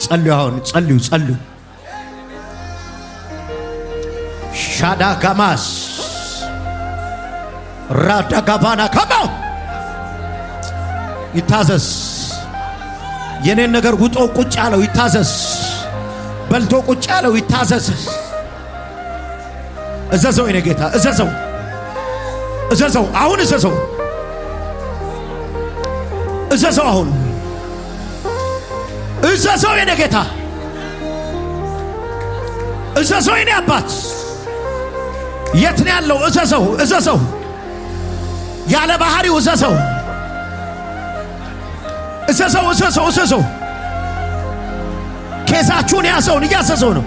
ጸልዩ አሁን ጸልዩ ሻዳ ጋማስ ራዳ ጋባና ከማ ይታዘዝ የኔን ነገር ውጦ ቁጭ ያለው ይታዘዝ በልቶ ቁጭ ያለው ይታዘዝ እዘዘው የኔ ጌታ እዘዘው አሁን እዘዘው አሁን እዘዘው የኔ ጌታ እዘዘው የኔ አባት የት ነው ያለው እዘዘው ያለ ባህሪው እዘዘው ኬዛችሁን ያዘውን እያዘዘው ነው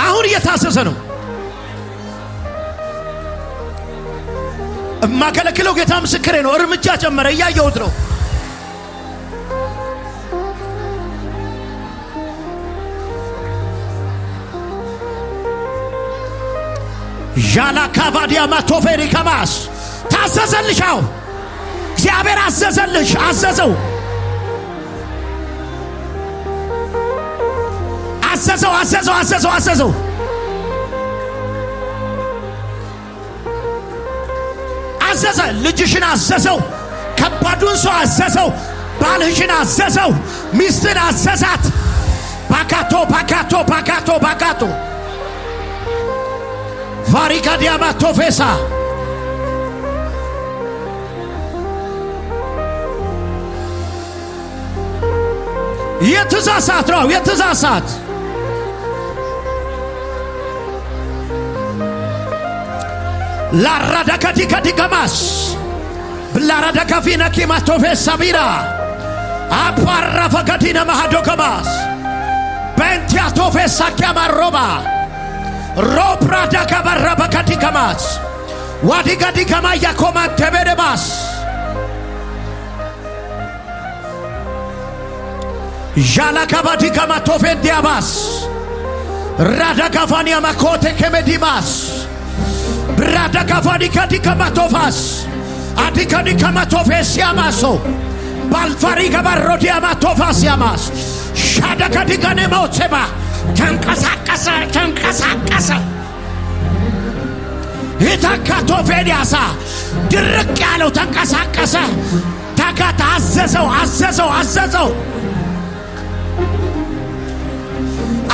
አሁን እየታዘዘ ነው እማከለክለው ጌታ ምስክሬ ነው እርምጃ ጀመረ እያየሁት ነው ዣላ ካቫዲያ ማቶፌሪ ከማስ ታዘዘልሻው እግዚአብሔር አዘዘልሽ አዘዘው አዘዘ ልጅሽን አዘዘው ከባዱን ሰው አዘዘው ባልሽን አዘዘው ሚስትን አዘዛት ባካቶ ቫሪጋዲያ ማቶፌሳ የትዛሳት ነው የትዛሳት ላራዳካዲካዲካማስ ብላራዳካፊና ኪማቶፌሳ ቢራ አፓራፈጋዲና ማሃዶከማስ በንቲያቶፌሳ ኪያማሮባ ሮፕራዳ ካባራባካዲካማስ ዋዲጋዲካማ ያኮማ ተበደባስ ዣላ ካባዲካማ ቶፌንዲያባስ ራዳ ካፋኒያ ማኮቴ ከመዲማስ ብራዳ ካፋዲካዲካማ ቶፋስ አዲካዲካማ ቶፌሲያማሶ ባልፋሪ ካባሮዲያማ ቶፋሲያማስ ሻዳ ካዲካኔ ሞቴባ ተንቀሳቀሰ ይታካቶ ፌዲያሳ ድርቅ ያለው ተንቀሳቀሰ ታካታ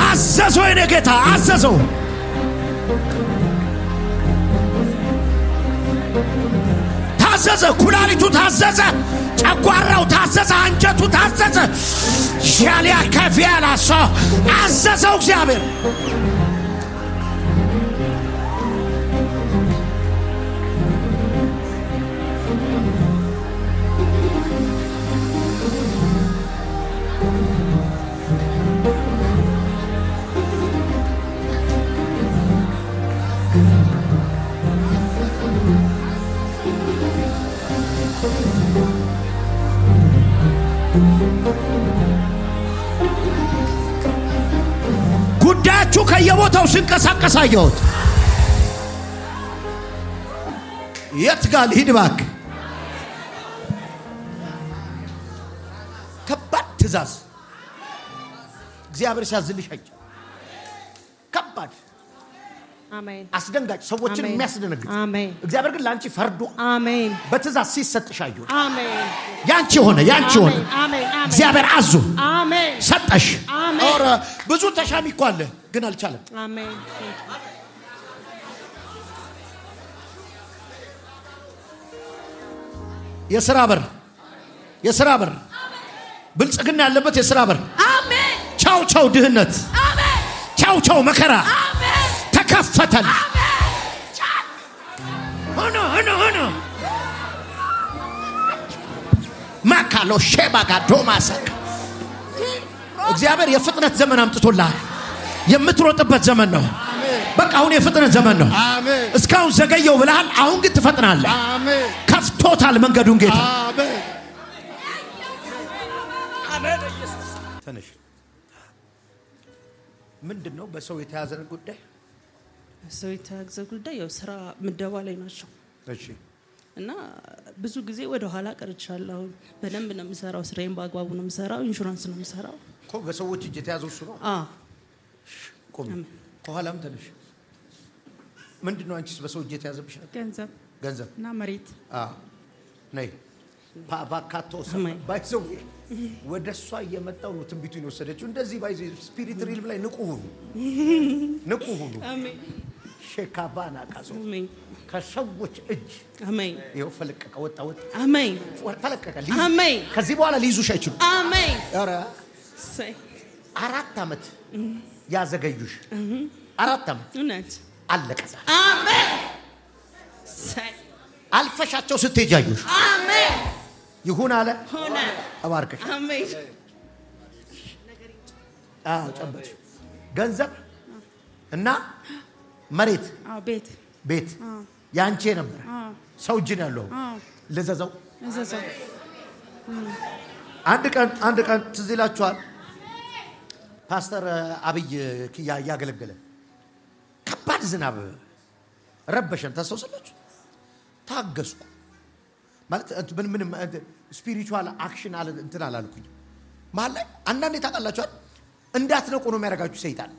አዘዘው የኔ ጌታ አዘዘው ታዘዘ ኩላሊቱ ታዘዘ ጨጓራው ታዘዘ አንጀቱ ታዘዘ ሻሊያ ከፊያላሶ አዘዘው እግዚአብሔር ጉዳያችሁ ከየቦታው ሲንቀሳቀስ አየሁት የት ጋር ልሂድ እባክህ ከባድ ትእዛዝ እግዚአብሔር ሲያዝልሽ አይ ከባድ አሜን አስደንጋጭ ሰዎችን የሚያስደነግጥ አሜን እግዚአብሔር ግን ላንቺ ፈርዶ አሜን በትእዛዝ ሲሰጥሽ አየሁት አሜን ያንቺ ሆነ አሜን እግዚአብሔር አዞ አሜን ሰጠሽ አሜን ኦረ ብዙ ተሻሚ እኮ አለ ግን አልቻለም አሜን የሥራ በር ብልጽግና ያለበት የሥራ በር አሜን ቻው ድህነት አሜን ቻው መከራ አሜን ተከፈተል ሆኖ ማካሎ ሼባጋ ዶማሰክ እግዚአብሔር የፍጥነት ዘመን አምጥቶልሃል የምትሮጥበት ዘመን ነው በቃ አሁን የፍጥነት ዘመን ነው እስካሁን ዘገየው ብለሃል አሁን ግን ትፈጥናለህ ከፍቶታል መንገዱን ጌታ አሜን ኢየሱስ ተነሽ ምንድነው በሰው የተያዘ ጉዳይ ሰው የተያዘ ጉዳይ ያው ስራ ምደባ ላይ ናቸው እሺ እና ብዙ ጊዜ ወደ ኋላ ቀርቻለሁ። በደንብ ነው የምሰራው፣ ስራዬን በአግባቡ ነው የምሰራው። ኢንሹራንስ ነው የምሰራው እኮ። በሰዎች እጅ የተያዘው እሱ ነው። ቆም ከኋላም ተነሽ። ምንድነው አንቺስ በሰው እጅ የተያዘብሽ? ገንዘብ እና መሬት። ነይ ፓቫካቶ ባይዘው ወደሷ እየመጣው ነው ትንቢቱን የወሰደችው። እንደዚህ ባይዘው ስፒሪት ሪልም ላይ ንቁ ሁሉ አሜን። ሼካባና ካሶ ከሰዎች እጅ አሜን። ይኸው ፈለቀቀ፣ ወጣ አሜን። ፈለቀቀ፣ አሜን። ከዚህ በኋላ ሊይዙሽ አይችሉም። አሜን። ኧረ 4 ዓመት ያዘገዩሽ 4 ዓመት እውነት አለቀ። አሜን። አልፈሻቸው ስትሄጃዩሽ አሜን። ይሁን አለ ሆነ። ተባርከሽ አሜን። ጨበጥሽ ገንዘብ እና መሬት ቤት ያንቺ ነበር። ሰው እጅ ነው ያለው። ለዘዘው አንድ ቀን ትዝ ይላችኋል። ፓስተር አብይ ክያ ያገለገለ ከባድ ዝናብ ረበሸን። ታስታውሳላችሁ? ታገስኩ ማለት ምንም ስፒሪቹዋል አክሽን አለ እንትን አላልኩኝ ማለት። አንዳንዴ ታውቃላችኋል እንዳትነቁ ነው የሚያደርጋችሁ ሰይጣን።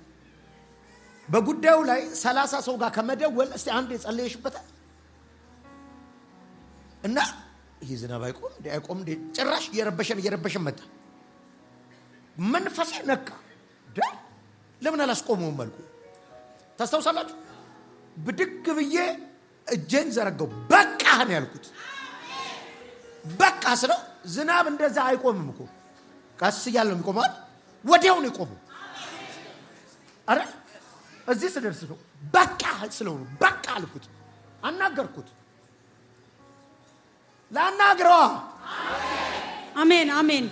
በጉዳዩ ላይ 30 ሰው ጋር ከመደወል እስቲ አንድ የጸለየሽበታል እና ይሄ ዝናብ አይቆም ጭራሽ እየረበሸን መጣ። መንፈሴ ነቃ። ለምን አላስቆመውም መልኩ ታስታውሳላችሁ? ብድግ ብዬ እጄን ዘረጋው። በቃ ነው ያልኩት። በቃ ስለው ዝናብ እንደዛ አይቆምም እኮ ቀስ እያለ ነው የሚቆመው። ወዲያው ነው የቆመው። አረ እዚህ ስደርስ ነው በቃ ስለው ነው በቃ አልኩት። አናገርኩት። ላናግረዋ። አሜን አሜን።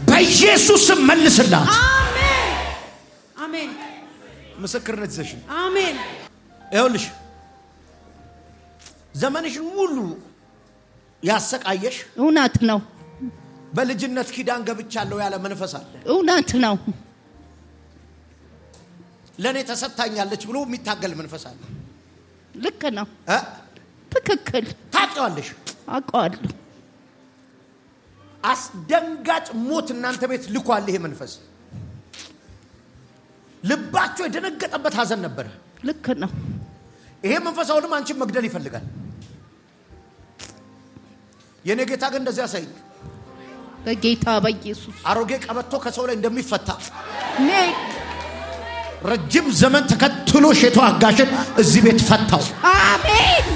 በኢየሱስ ስም መልስላት። አሜን አሜን። ምስክርነት ይዘሽ አሜን። ይኸውልሽ ዘመንሽን ሙሉ ያሰቃየሽ እውነት ነው። በልጅነት ኪዳን ገብቻለሁ ያለ መንፈስ አለ። እውነት ነው። ለኔ ተሰጣኛለች ብሎ የሚታገል መንፈስ አለ። ልክ ነው። ትክክል። ታውቂዋለሽ? አውቀዋለሁ። አስደንጋጭ ሞት እናንተ ቤት ልኳል ይሄ መንፈስ። ልባቸው የደነገጠበት ሐዘን ነበር። ልክ ነው። ይሄ መንፈስ አሁንም አንቺን መግደል ይፈልጋል። የኔ ጌታ ግን እንደዚያ ሳይ በጌታ በኢየሱስ አሮጌ ቀበቶ ከሰው ላይ እንደሚፈታ ነይ ረጅም ዘመን ተከትሎ የተዋጋሽን እዚህ ቤት ፈታው። አሜን።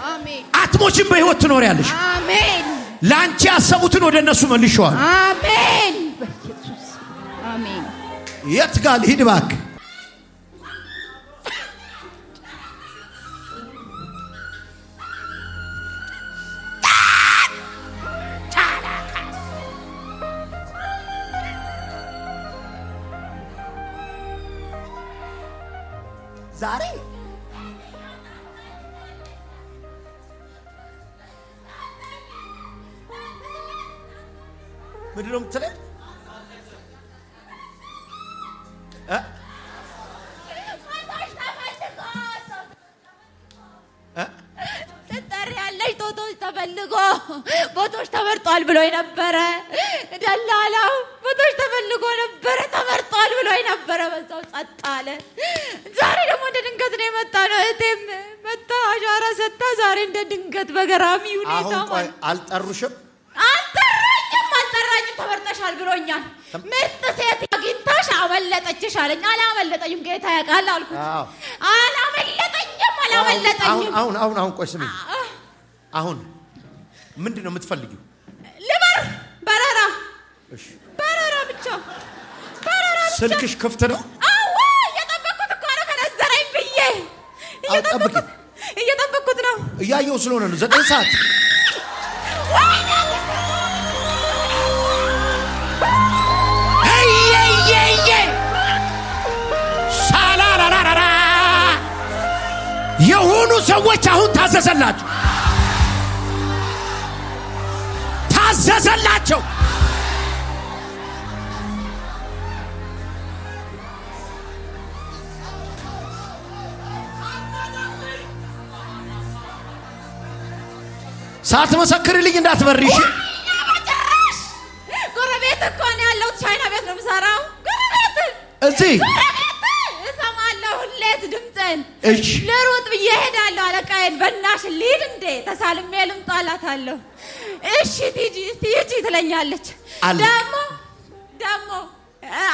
አሜን። አትሞችም፣ በህይወት ትኖሪያለሽ። አሜን። ላንቺ ያሰቡትን ወደ እነሱ መልሼዋል። አሜን። በኢየሱስ አሜን። የት ጋር ልሂድ እባክህ? ዛሬ ምንድን ነው የምትለኝ? ትጠሪያለሽ። ቶቶች ተፈልጎ ቦቶች ተመርጧል ብሎኝ ነበረ። ደላላው ቦቶች ተፈልጎ ነበረ ተመርጧል ብሎኝ ነበረ። በዛው ጸጥ አለ። ዛሬ ደግሞ እንደ ድንገት ነው የመጣ ነው። እቴም መጣ አሻራ ሰጣ። ዛሬ እንደ ድንገት በገራሚ ሁኔታ አሁን ቆይ አልጠሩሽም? አልጠራኝም። ተመርጠሻል ብሎኛል። ምርጥ ሴት አግኝተሽ አመለጠችሽ አለኝ። አላመለጠኝም። ጌታ ያውቃል አልኩት። አላመለጠኝም። አሁን ቆይ ስሚ። አሁን ምንድን ነው የምትፈልጊው? ልበር በረራ። እሺ በረራ ብቻ። ስልክሽ ክፍት ነው? አዎ እየጠበቅኩት እኮ ነው። ከነዘረኝ ብዬ እየጠበቅኩት ነው። እያየው ስለሆነ ነው። 9 ሰዓት የሆኑ ሰዎች አሁን ታዘዘላቸው። ሳትመሰክርልኝ እንዳትበርሽ። ጎረቤት እኮ ነው ያለው። ቻይና ቤት ነው የምሰራው። ጎረቤት እዚህ እሰማለሁ ሁሌ ድምፅህን። እሺ ልሩጥ ብዬ እሄዳለሁ። አለቃዬን በእናትሽ ልሂድ እንዴ ተሳልሜ ልምጣ እላታለሁ። እሺ ቲጂ ትለኛለች። ደግሞ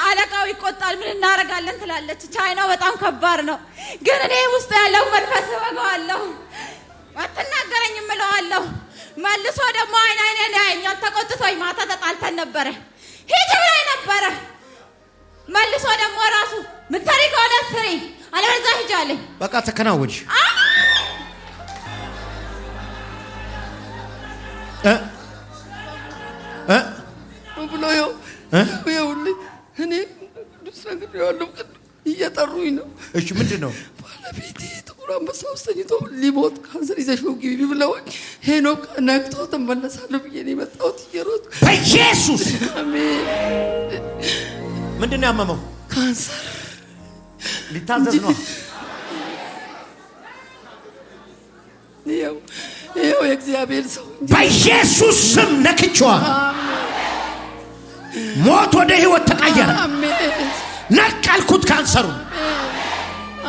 አለቃው ይቆጣል። ምን እናደርጋለን ትላለች። ቻይናው በጣም ከባድ ነው፣ ግን እኔ ውስጥ ያለው መንፈስ እወጋዋለሁ። አትናገረኝም እለዋለሁ። መልሶ ደግሞ አይኔን ያየኛል። ተቆጥቶኝ ማታ ተጣልተን ነበረ። ሂጂ ብላኝ ነበረ። መልሶ ደግሞ ራሱ ምትሰሪ ከሆነ ስሪ አለበለዚያ ሂጂ አለኝ። በቃ ተከናወንሽ። ብሎ ይኸውልህ እኔ ቅዱስ ነግሬዋለሁ። እየጠሩኝ ነው። እሺ ምንድን ነው? ባለቤቴ ጥቁር አንበሳ ውስጥ ተኝቶ ሊሞት ካንሰር ይዘሽው ግቢ ብለውኝ ሄኖክ ነግቶ ተመለሳለሁ ብዬ ነው የመጣሁት እየሮጥኩ። በኢየሱስ አሜን። ምንድን ነው ያመመው? ካንሰር ሊታዘዝ ነው። ይኸው የእግዚአብሔር ሰው በኢየሱስ ስም ነክቼዋለሁ። ሞት ወደ ህይወት ተቀየረ። ነቀልኩት ካንሰሩ።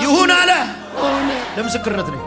ይሁን አለ። ለምስክርነት ነው።